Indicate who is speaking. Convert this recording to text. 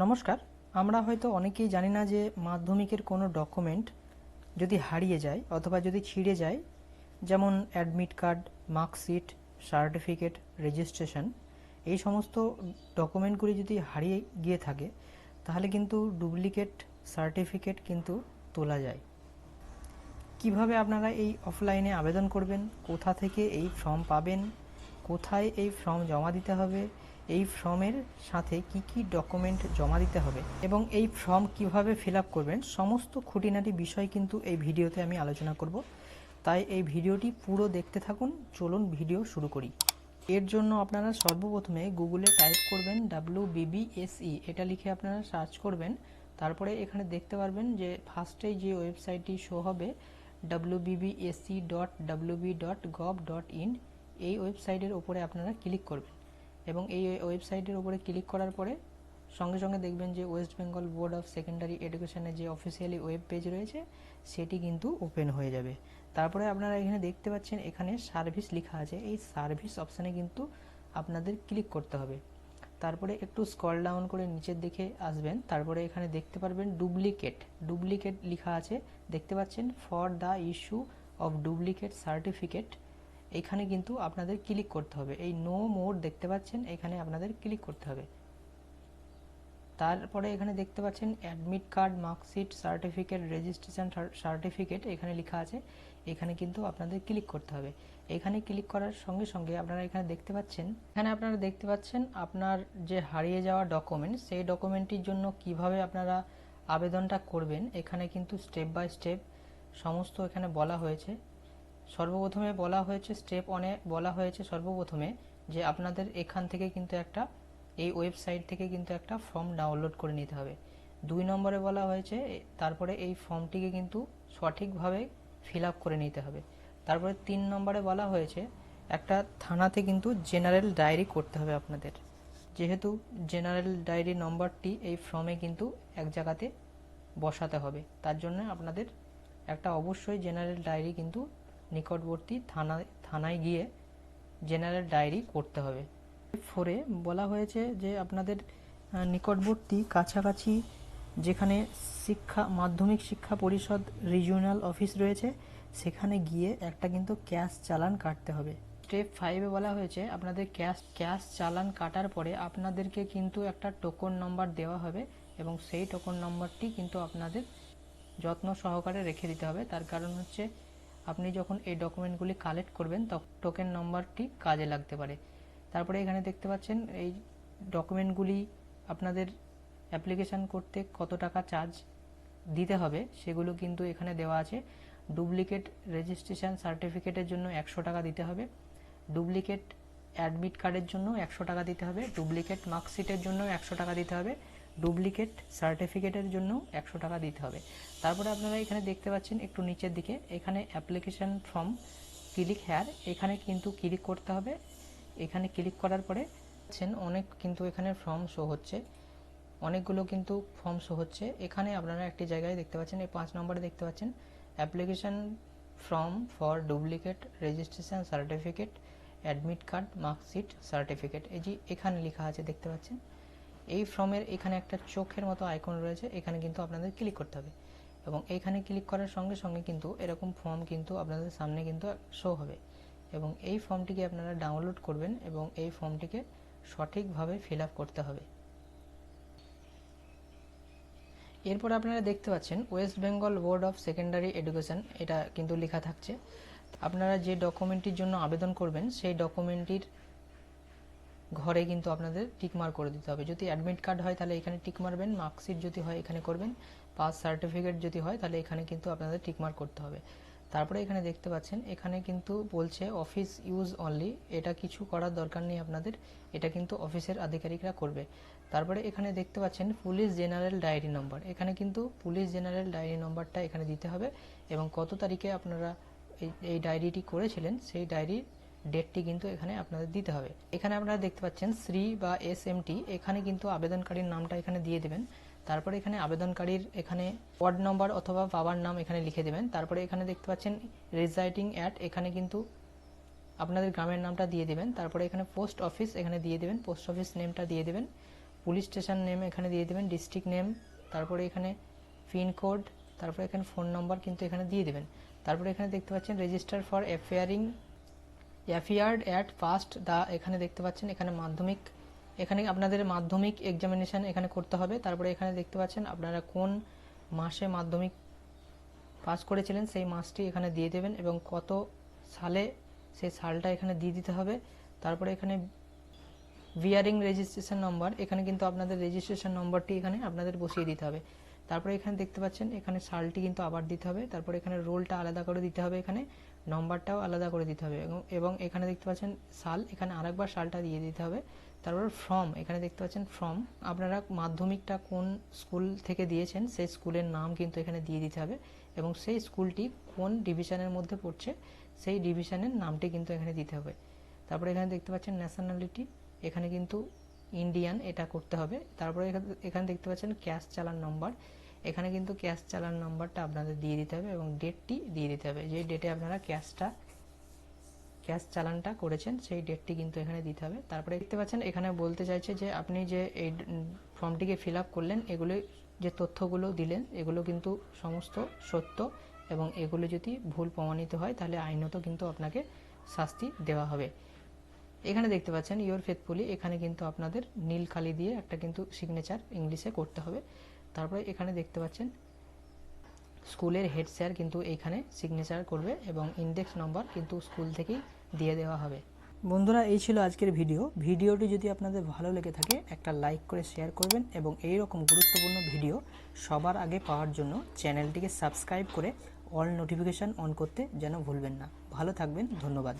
Speaker 1: নমস্কার। আমরা হয়তো অনেকেই জানি না যে মাধ্যমিকের কোনো ডকুমেন্ট যদি হারিয়ে যায় অথবা যদি ছিঁড়ে যায়, যেমন admit card, marksheet, certificate, registration, এই সমস্ত ডকুমেন্টগুলি যদি হারিয়ে গিয়ে থাকে তাহলে কিন্তু ডুপ্লিকেট সার্টিফিকেট কিন্তু তোলা যায়। কিভাবে আপনারা এই অফলাইনে আবেদন করবেন, কোথা থেকে এই ফর্ম পাবেন, কোথায় এই ফর্ম জমা দিতে হবে, এই ফর্মের সাথে কি কি ডকুমেন্ট জমা দিতে হবে এবং এই ফর্ম কিভাবে ফিল আপ করবেন, সমস্ত খুঁটিনাটি বিষয় কিন্তু এই ভিডিওতে আমি আলোচনা করব। তাই এই ভিডিওটি পুরো দেখতে থাকুন। চলুন ভিডিও শুরু করি। এর জন্য আপনারা সর্বপ্রথমে গুগলে টাইপ করবেন WBBSE, এটা লিখে আপনারা সার্চ করবেন। তারপরে এখানে দেখতে পারবেন যে ফার্স্টেই যে ওয়েবসাইটটি শো হবে wbbse.wb.gov.in, এই ওয়েবসাইটের উপরে আপনারা ক্লিক করবেন এবং এই ওয়েবসাইটের উপরে ক্লিক করার পরে সঙ্গে সঙ্গে দেখবেন যে West Bengal board of secondary এডুকেশনের যে অফিসিয়ালি ওয়েব পেজ রয়েছে সেটি কিন্তু ওপেন হয়ে যাবে। তারপরে আপনারা এখানে দেখতে পাচ্ছেন এখানে সার্ভিস লেখা আছে, এই সার্ভিস অপশানে কিন্তু আপনাদের ক্লিক করতে হবে। তারপরে একটু স্ক্রল ডাউন করে নিচের দিকে আসবেন, তারপরে এখানে দেখতে পারবেন ডুপ্লিকেট লেখা আছে, দেখতে পাচ্ছেন for the issue of duplicate certificate, এখানে কিন্তু আপনাদের ক্লিক করতে হবে। এই নো মোর দেখতে পাচ্ছেন, এখানে আপনাদের ক্লিক করতে হবে। তারপরে এখানে দেখতে পাচ্ছেন admit card, marksheet, certificate, registration certificate এখানে লেখা আছে, এখানে কিন্তু আপনাদের ক্লিক করতে হবে। এখানে ক্লিক করার সঙ্গে সঙ্গে আপনারা এখানে দেখতে পাচ্ছেন আপনার যে হারিয়ে যাওয়া ডকুমেন্ট, সেই ডকুমেন্টটির জন্য কিভাবে আপনারা আবেদনটা করবেন, এখানে কিন্তু স্টেপ বাই স্টেপ সমস্ত এখানে বলা হয়েছে। সর্বপ্রথমে বলা হয়েছে স্টেপ 1-এ বলা হয়েছে সর্বপ্রথমে যে আপনাদের এখান থেকে কিন্তু এই ওয়েবসাইট থেকে কিন্তু একটা ফর্ম ডাউনলোড করে নিতে হবে। 2 নম্বরে বলা হয়েছে তারপরে এই ফর্মটিকে কিন্তু সঠিকভাবে ফিল আপ করে নিতে হবে। তারপরে 3 নম্বরে বলা হয়েছে একটা থানাতে কিন্তু জেনারেল ডায়েরি করতে হবে আপনাদের, যেহেতু জেনারেল ডায়েরি নম্বরটি এই ফর্মে কিন্তু এক জায়গাতে বসাতে হবে, তার জন্য আপনাদের একটা অবশ্যই জেনারেল ডায়েরি কিন্তু নিকটবর্তী থানায় গিয়ে জেনারেল ডায়েরি করতে হবে। 4-এ বলা হয়েছে যে আপনাদের নিকটবর্তী কাছাকাছি যেখানে মাধ্যমিক শিক্ষা পরিষদ রিজিওনাল অফিস রয়েছে সেখানে গিয়ে একটা কিন্তু ক্যাশ চালান কাটতে হবে। স্টেপ 5-এ বলা হয়েছে আপনাদের ক্যাশ চালান কাটার পরে আপনাদেরকে কিন্তু একটা টোকন নম্বর দেওয়া হবে এবং সেই টোকন নম্বরটি কিন্তু আপনাদের যত্ন সহকারে রেখে দিতে হবে। তার কারণ হচ্ছে আপনি যখন এই ডকুমেন্টগুলি কালেক্ট করবেন তখন টোকেন নম্বরটি কাজে লাগতে পারে। তারপরে এখানে দেখতে পাচ্ছেন এই ডকুমেন্টগুলি আপনাদের অ্যাপ্লিকেশান করতে কত টাকা চার্জ দিতে হবে সেগুলো কিন্তু এখানে দেওয়া আছে। ডুপ্লিকেট রেজিস্ট্রেশন সার্টিফিকেটের জন্য 100 টাকা দিতে হবে, ডুপ্লিকেট অ্যাডমিট কার্ডের জন্য 100 টাকা দিতে হবে, ডুপ্লিকেট মার্কশিটের জন্য 100 টাকা দিতে হবে, ডুপ্লিকেট সার্টিফিকেটের জন্য 100 টাকা দিতে হবে। তারপরে আপনারা এখানে দেখতে পাচ্ছেন একটু নিচের দিকে এখানে অ্যাপ্লিকেশান ফর্ম ক্লিক হেয়ার, এখানে কিন্তু ক্লিক করতে হবে। এখানে ক্লিক করার পরে অনেক কিন্তু এখানে ফর্ম শো হচ্ছে, অনেকগুলো কিন্তু ফর্ম শো হচ্ছে। এখানে আপনারা একটি জায়গায় দেখতে পাচ্ছেন এই 5 নম্বরে দেখতে পাচ্ছেন application form for duplicate registration certificate, admit card, marksheet, certificate, এই যে এখানে লেখা আছে দেখতে পাচ্ছেন। এই ফর্মের এখানে একটা চোখের মতো আইকন রয়েছে, এখানে কিন্তু আপনাদের ক্লিক করতে হবে এবং এইখানে ক্লিক করার সঙ্গে সঙ্গে কিন্তু এরকম ফর্ম কিন্তু আপনাদের সামনে কিন্তু শো হবে এবং এই ফর্মটিকে আপনারা ডাউনলোড করবেন এবং এই ফর্মটিকে সঠিকভাবে ফিল আপ করতে হবে। এরপর আপনারা দেখতে পাচ্ছেন West Bengal board of secondary education, এটা কিন্তু লেখা থাকছে। আপনারা যে ডকুমেন্টটির জন্য আবেদন করবেন সেই ডকুমেন্টটির ঘরে কিন্তু আপনাদের টিকমার্ক করে দিতে হবে। যদি অ্যাডমিট কার্ড হয় তাহলে এখানে টিক মারবেন, মার্কশিট যদি হয় এখানে করবেন, পাস সার্টিফিকেট যদি হয় তাহলে এখানে কিন্তু আপনাদের টিকমার্ক করতে হবে। তারপরে এখানে দেখতে পাচ্ছেন এখানে কিন্তু বলছে অফিস ইউজ অনলি, এটা কিছু করার দরকার নেই আপনাদের, এটা কিন্তু অফিসের আধিকারিকরা করবে। তারপরে এখানে দেখতে পাচ্ছেন পুলিশ জেনারেল ডায়েরি নম্বর, এখানে কিন্তু পুলিশ জেনারেল ডায়েরি নম্বরটা এখানে দিতে হবে এবং কত তারিখে আপনারা এই ডায়েরিটি করেছিলেন সেই ডায়েরির ডেটটি কিন্তু এখানে আপনাদের দিতে হবে। এখানে আপনারা দেখতে পাচ্ছেন শ্রী বা SMT, এখানে কিন্তু আবেদনকারীর নামটা এখানে দিয়ে দেবেন। তারপরে এখানে আবেদনকারীর এখানে ওয়ার্ড নম্বর অথবা বাবার নাম এখানে লিখে দেবেন। তারপরে এখানে দেখতে পাচ্ছেন রেজাইডিং অ্যাট, এখানে কিন্তু আপনাদের গ্রামের নামটা দিয়ে দেবেন। তারপরে এখানে পোস্ট অফিস এখানে দিয়ে দেবেন, পোস্ট অফিস নেমটা দিয়ে দেবেন। পুলিশ স্টেশন নেম এখানে দিয়ে দেবেন, ডিস্ট্রিক্ট নেম, তারপরে এখানে পিনকোড, তারপরে এখানে ফোন নম্বর কিন্তু এখানে দিয়ে দেবেন। তারপরে এখানে দেখতে পাচ্ছেন রেজিস্টার ফর অ্যাফেয়ার্ড অ্যাট ফার্স্ট দা, এখানে দেখতে পাচ্ছেন এখানে মাধ্যমিক, এখানে আপনাদের মাধ্যমিক এক্সামিনেশান এখানে করতে হবে। তারপরে এখানে দেখতে পাচ্ছেন আপনারা কোন মাসে মাধ্যমিক পাস করেছিলেন সেই মাসটি এখানে দিয়ে দেবেন এবং কত সালে সেই সালটা এখানে দিয়ে দিতে হবে। তারপরে এখানে ভিয়ারিং রেজিস্ট্রেশন নম্বর, এখানে কিন্তু আপনাদের রেজিস্ট্রেশন নম্বরটি এখানে আপনাদের বসিয়ে দিতে হবে। তারপরে এখানে দেখতে পাচ্ছেন এখানে সালটি কিন্তু আবার দিতে হবে। তারপরে এখানে রোলটা আলাদা করে দিতে হবে, এখানে নম্বরটাও আলাদা করে দিতে হবে এবং এখানে দেখতে পাচ্ছেন সাল, এখানে আরেকবার সালটা দিয়ে দিতে হবে। তারপর ফর্ম, এখানে দেখতে পাচ্ছেন ফর্ম, আপনারা মাধ্যমিকটা কোন স্কুল থেকে দিয়েছেন সেই স্কুলের নাম কিন্তু এখানে দিয়ে দিতে হবে এবং সেই স্কুলটি কোন ডিভিশনের মধ্যে পড়ছে সেই ডিভিশনের নামটি কিন্তু এখানে দিতে হবে। তারপরে এখানে দেখতে পাচ্ছেন ন্যাশনালিটি, এখানে কিন্তু ইন্ডিয়ান এটা করতে হবে। তারপরে এখানে দেখতে পাচ্ছেন ক্যাশ চালান নম্বর, এখানে কিন্তু ক্যাশ চালান নম্বরটা আপনাদের দিয়ে দিতে হবে এবং ডেটটি দিয়ে দিতে হবে, যে ডেটে আপনারা ক্যাশ চালানটা করেছেন সেই ডেটটি কিন্তু এখানে দিতে হবে। তারপরে দেখতে পাচ্ছেন এখানে বলতে চাইছে যে আপনি যে এই ফর্মটিকে ফিল আপ করলেন, এগুলো যে তথ্যগুলো দিলেন এগুলো কিন্তু সমস্ত সত্য এবং এগুলো যদি ভুল প্রমাণিত হয় তাহলে আইনত কিন্তু আপনাকে শাস্তি দেওয়া হবে। এখানে দেখতে পাচ্ছেন ইওর ফেথফুলি, এখানে কিন্তু আপনাদের নীল কালি দিয়ে একটা কিন্তু সিগনেচার ইংলিশে করতে হবে। তারপরে এখানে দেখতে পাচ্ছেন স্কুলের হেড স্যার কিন্তু এইখানে সিগনেচার করবে এবং ইন্ডেক্স নম্বর কিন্তু স্কুল থেকেই দিয়ে দেওয়া হবে। বন্ধুরা, এই ছিল আজকের ভিডিওটি যদি আপনাদের ভালো লেগে থাকে একটা লাইক করে শেয়ার করবেন এবং এই রকম গুরুত্বপূর্ণ ভিডিও সবার আগে পাওয়ার জন্য চ্যানেলটিকে সাবস্ক্রাইব করে অল নোটিফিকেশান অন করতে যেন ভুলবেন না। ভালো থাকবেন, ধন্যবাদ।